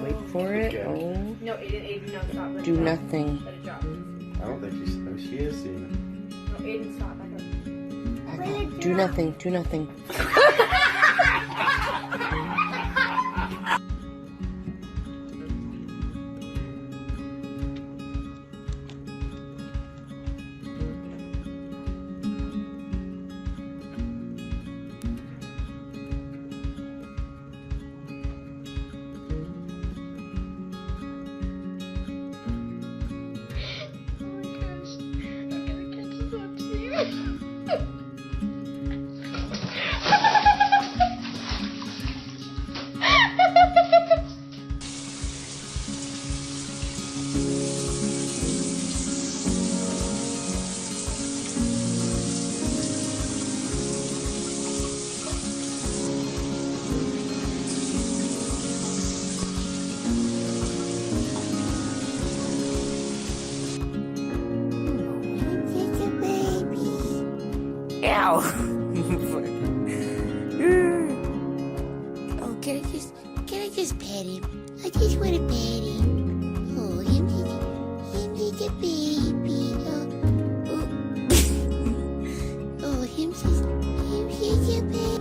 Wait for it. Okay. Oh. No, Aiden, no, stop. Let Do it drop. nothing. Let it drop. I don't think she's. Oh, she is seeing. No, Aiden, stop. Back up. Back off. Do nothing. Do nothing. Ow! Oh, can I just pet him? I just want to pet him. Oh, him is a baby. Oh, him is a baby.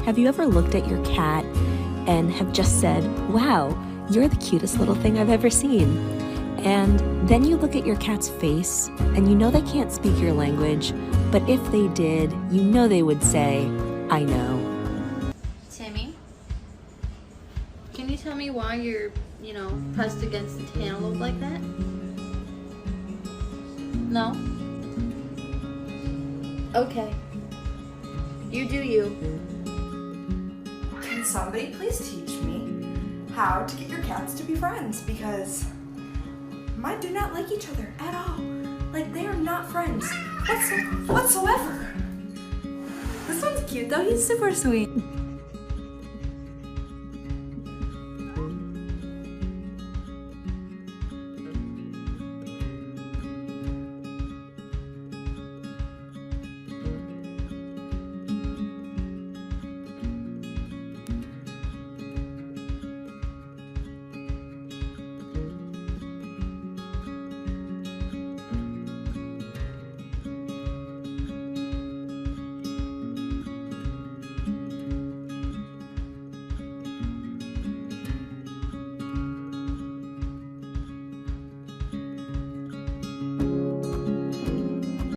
Have you ever looked at your cat and have just said, wow, you're the cutest little thing I've ever seen? And then you look at your cat's face and you know they can't speak your language, but if they did, you know they would say, I know. Timmy, can you tell me why you're, pressed against the cantaloupe like that? No? Okay. You do you. Can somebody please teach me how to get your cats to be friends? Because mine do not like each other at all. Like, they are not friends whatsoever. This one's cute though, he's super sweet.